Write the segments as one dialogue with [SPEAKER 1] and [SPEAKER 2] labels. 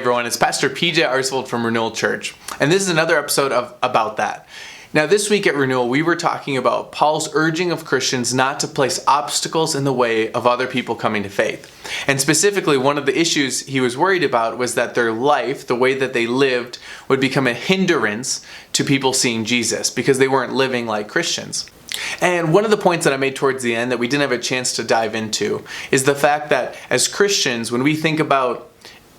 [SPEAKER 1] everyone, it's Pastor PJ Arsvold from Renewal Church, and this is another episode of About That. Now this week at Renewal, we were talking about Paul's urging of Christians not to place obstacles in the way of other people coming to faith. And specifically, one of the issues he was worried about was that their life, the way that they lived, would become a hindrance to people seeing Jesus because they weren't living like Christians. And one of the points that I made towards the end that we didn't have a chance to dive into is the fact that as Christians, when we think about,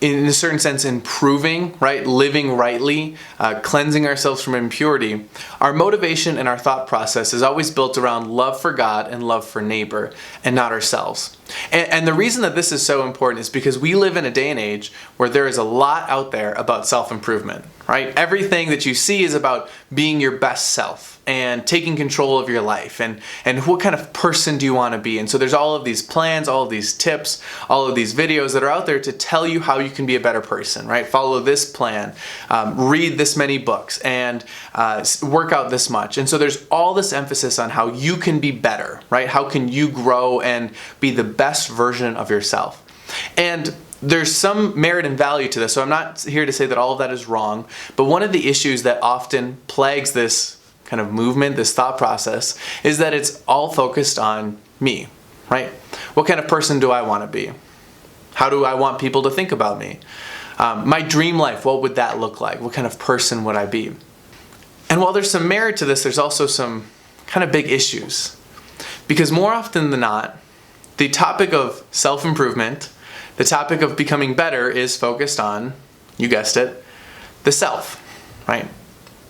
[SPEAKER 1] in a certain sense, improving, right, living rightly, cleansing ourselves from impurity, our motivation and our thought process is always built around love for God and love for neighbor, and not ourselves. And the reason that this is so important is because we live in a day and age where there is a lot out there about self-improvement, right? Everything that you see is about being your best self and taking control of your life and what kind of person do you want to be. And so there's all of these plans, all of these tips, all of these videos that are out there to tell you how you can be a better person, right? Follow this plan, read this many books, and work out this much. And so there's all this emphasis on how you can be better, right? How can you grow and be the best version of yourself? And there's some merit and value to this, so I'm not here to say that all of that is wrong, but one of the issues that often plagues this kind of movement, this thought process, is that it's all focused on me, right? What kind of person do I want to be? How do I want people to think about me? My dream life, what would that look like? What kind of person would I be? And while there's some merit to this, there's also some kind of big issues. Because more often than not, the topic of self-improvement, the topic of becoming better is focused on, you guessed it, the self, right?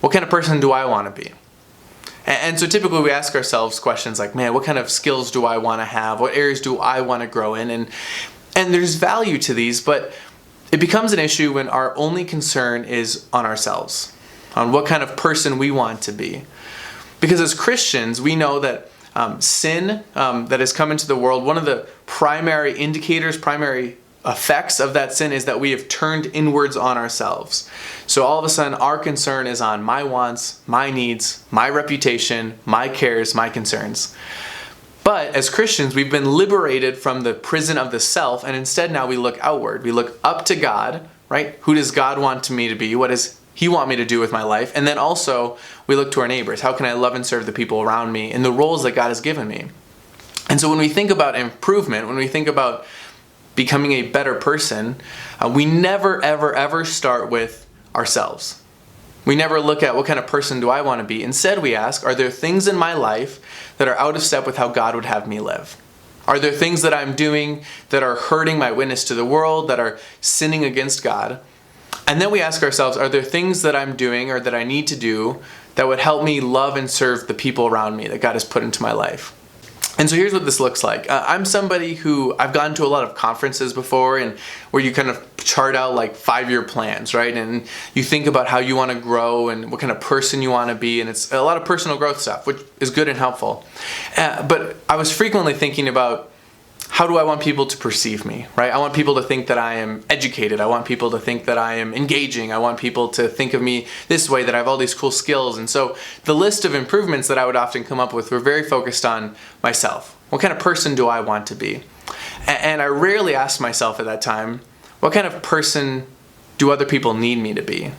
[SPEAKER 1] What kind of person do I want to be? And so typically we ask ourselves questions like, man, what kind of skills do I want to have? What areas do I want to grow in? And there's value to these, but it becomes an issue when our only concern is on ourselves, on what kind of person we want to be. Because as Christians, we know that sin that has come into the world, one of the primary indicators, primary effects of that sin is that we have turned inwards on ourselves. So all of a sudden our concern is on my wants, my needs, my reputation, my cares, my concerns. But as Christians, we've been liberated from the prison of the self, and instead now we look outward. We look up to God, right? Who does God want me to be? What does He want me to do with my life? And then also we look to our neighbors. How can I love and serve the people around me in the roles that God has given me? And so when we think about improvement, when we think about becoming a better person, we never, ever, ever start with ourselves. We never look at what kind of person do I want to be. Instead, we ask, are there things in my life that are out of step with how God would have me live? Are there things that I'm doing that are hurting my witness to the world, that are sinning against God? And then we ask ourselves, are there things that I'm doing or that I need to do that would help me love and serve the people around me that God has put into my life? And so here's what this looks like. I'm somebody who, I've gone to a lot of conferences before and where you kind of chart out like 5-year plans, right? And you think about how you want to grow and what kind of person you want to be. And it's a lot of personal growth stuff, which is good and helpful. But I was frequently thinking about, how do I want people to perceive me, right? I want people to think that I am educated. I want people to think that I am engaging. I want people to think of me this way, that I have all these cool skills. And so the list of improvements that I would often come up with were very focused on myself. What kind of person do I want to be? And I rarely asked myself at that time, what kind of person do other people need me to be?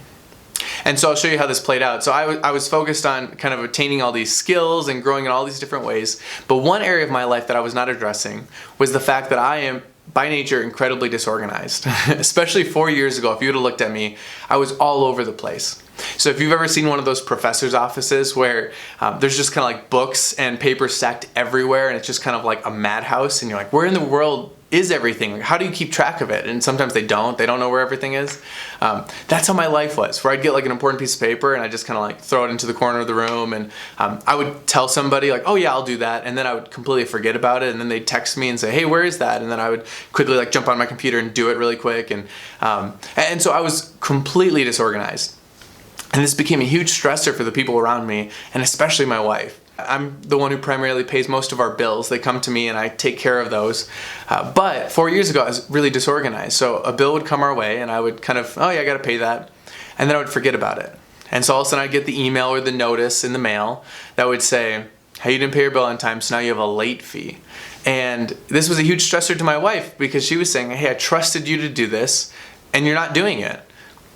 [SPEAKER 1] And so I'll show you how this played out. So I was focused on kind of attaining all these skills and growing in all these different ways. But one area of my life that I was not addressing was the fact that I am, by nature, incredibly disorganized. Especially 4 years ago, if you would have looked at me, I was all over the place. So if you've ever seen one of those professor's offices where there's just kind of like books and papers stacked everywhere and it's just kind of like a madhouse and you're like, where in the world is everything? Like, how do you keep track of it? And sometimes they don't know where everything is. That's how my life was, where I'd get like an important piece of paper and I just kind of like throw it into the corner of the room and I would tell somebody like, oh yeah, I'll do that. And then I would completely forget about it. And then they'd text me and say, hey, where is that? And then I would quickly like jump on my computer and do it really quick. And so I was completely disorganized. And this became a huge stressor for the people around me, and especially my wife. I'm the one who primarily pays most of our bills. They come to me and I take care of those. But 4 years ago, I was really disorganized. So a bill would come our way and I would kind of, oh yeah, I got to pay that. And then I would forget about it. And so all of a sudden I'd get the email or the notice in the mail that would say, hey, you didn't pay your bill on time, so now you have a late fee. And this was a huge stressor to my wife because she was saying, hey, I trusted you to do this. and you're not doing it.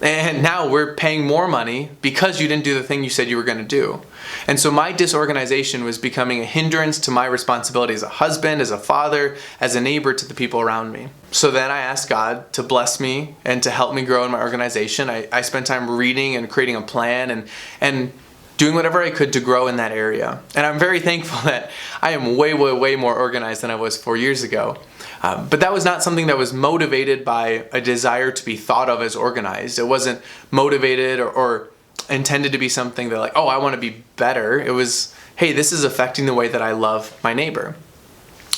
[SPEAKER 1] And now we're paying more money because you didn't do the thing you said you were going to do. And so my disorganization was becoming a hindrance to my responsibility as a husband, as a father, as a neighbor to the people around me. So then I asked God to bless me and to help me grow in my organization. I spent time reading and creating a plan and doing whatever I could to grow in that area. And I'm very thankful that I am way, way, way more organized than I was 4 years ago. But that was not something that was motivated by a desire to be thought of as organized. It wasn't motivated or intended to be something that like, oh, I want to be better. It was, hey, this is affecting the way that I love my neighbor.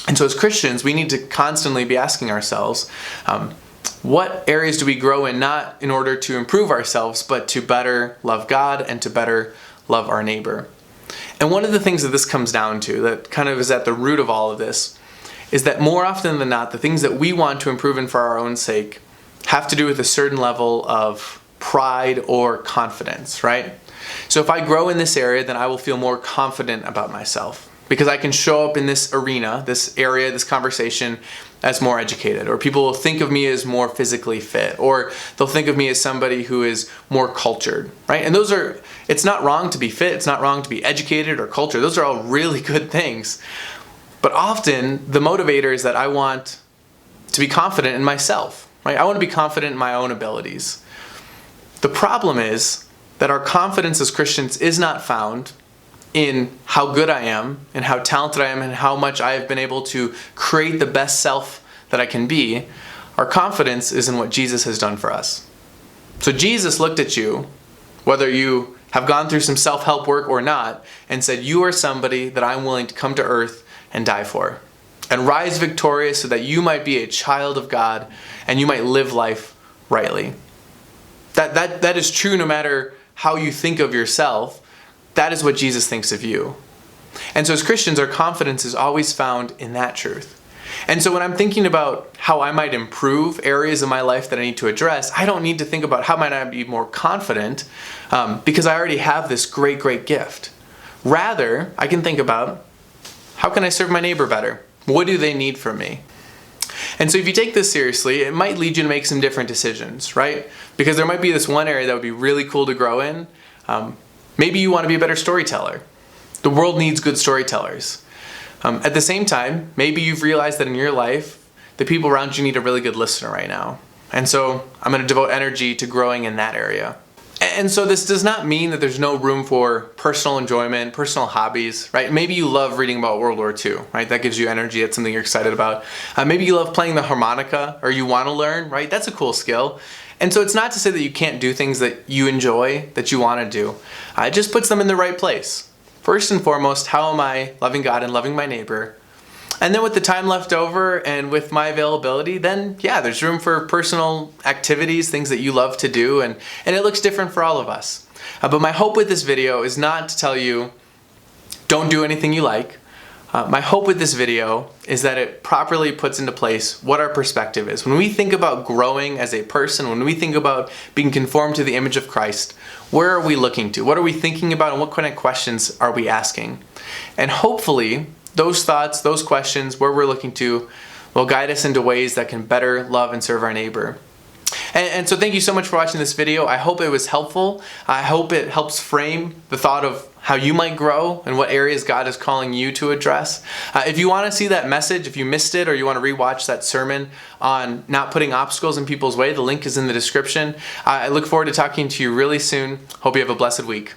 [SPEAKER 1] And so as Christians, we need to constantly be asking ourselves, what areas do we grow in, not in order to improve ourselves, but to better love God and to better love our neighbor. And one of the things that this comes down to, that kind of is at the root of all of this, is that more often than not, the things that we want to improve in for our own sake have to do with a certain level of pride or confidence, right? So if I grow in this area, then I will feel more confident about myself because I can show up in this arena, this area, this conversation as more educated, or people will think of me as more physically fit, or they'll think of me as somebody who is more cultured, right? And it's not wrong to be fit, it's not wrong to be educated or cultured. Those are all really good things. But often, the motivator is that I want to be confident in myself, right? I want to be confident in my own abilities. The problem is that our confidence as Christians is not found in how good I am and how talented I am and how much I have been able to create the best self that I can be. Our confidence is in what Jesus has done for us. So Jesus looked at you, whether you have gone through some self-help work or not, and said, you are somebody that I'm willing to come to earth and die for, and rise victorious so that you might be a child of God and you might live life rightly. That is true no matter how you think of yourself. That is what Jesus thinks of you. And so as Christians, our confidence is always found in that truth. And so when I'm thinking about how I might improve areas of my life that I need to address, I don't need to think about how might I be more confident because I already have this great, great gift. Rather, I can think about, how can I serve my neighbor better? What do they need from me? And so if you take this seriously, it might lead you to make some different decisions, right? Because there might be this one area that would be really cool to grow in. Maybe you want to be a better storyteller. The world needs good storytellers. At the same time, maybe you've realized that in your life, the people around you need a really good listener right now. And so I'm going to devote energy to growing in that area. And so this does not mean that there's no room for personal enjoyment, personal hobbies, right? Maybe you love reading about World War II, right? That gives you energy. That's something you're excited about. Maybe you love playing the harmonica, or you want to learn, right? That's a cool skill. And so it's not to say that you can't do things that you enjoy, that you want to do. It just puts them in the right place. First and foremost, how am I loving God and loving my neighbor? And then with the time left over and with my availability, then yeah, there's room for personal activities, things that you love to do, and it looks different for all of us. But my hope with this video is not to tell you, don't do anything you like. My hope with this video is that it properly puts into place what our perspective is. When we think about growing as a person, when we think about being conformed to the image of Christ, where are we looking to? What are we thinking about, and what kind of questions are we asking? And hopefully, those thoughts, those questions, where we're looking to, will guide us into ways that can better love and serve our neighbor. And so thank you so much for watching this video. I hope it was helpful. I hope it helps frame the thought of how you might grow and what areas God is calling you to address. If you want to see that message, if you missed it, or you want to rewatch that sermon on not putting obstacles in people's way, the link is in the description. I look forward to talking to you really soon. Hope you have a blessed week.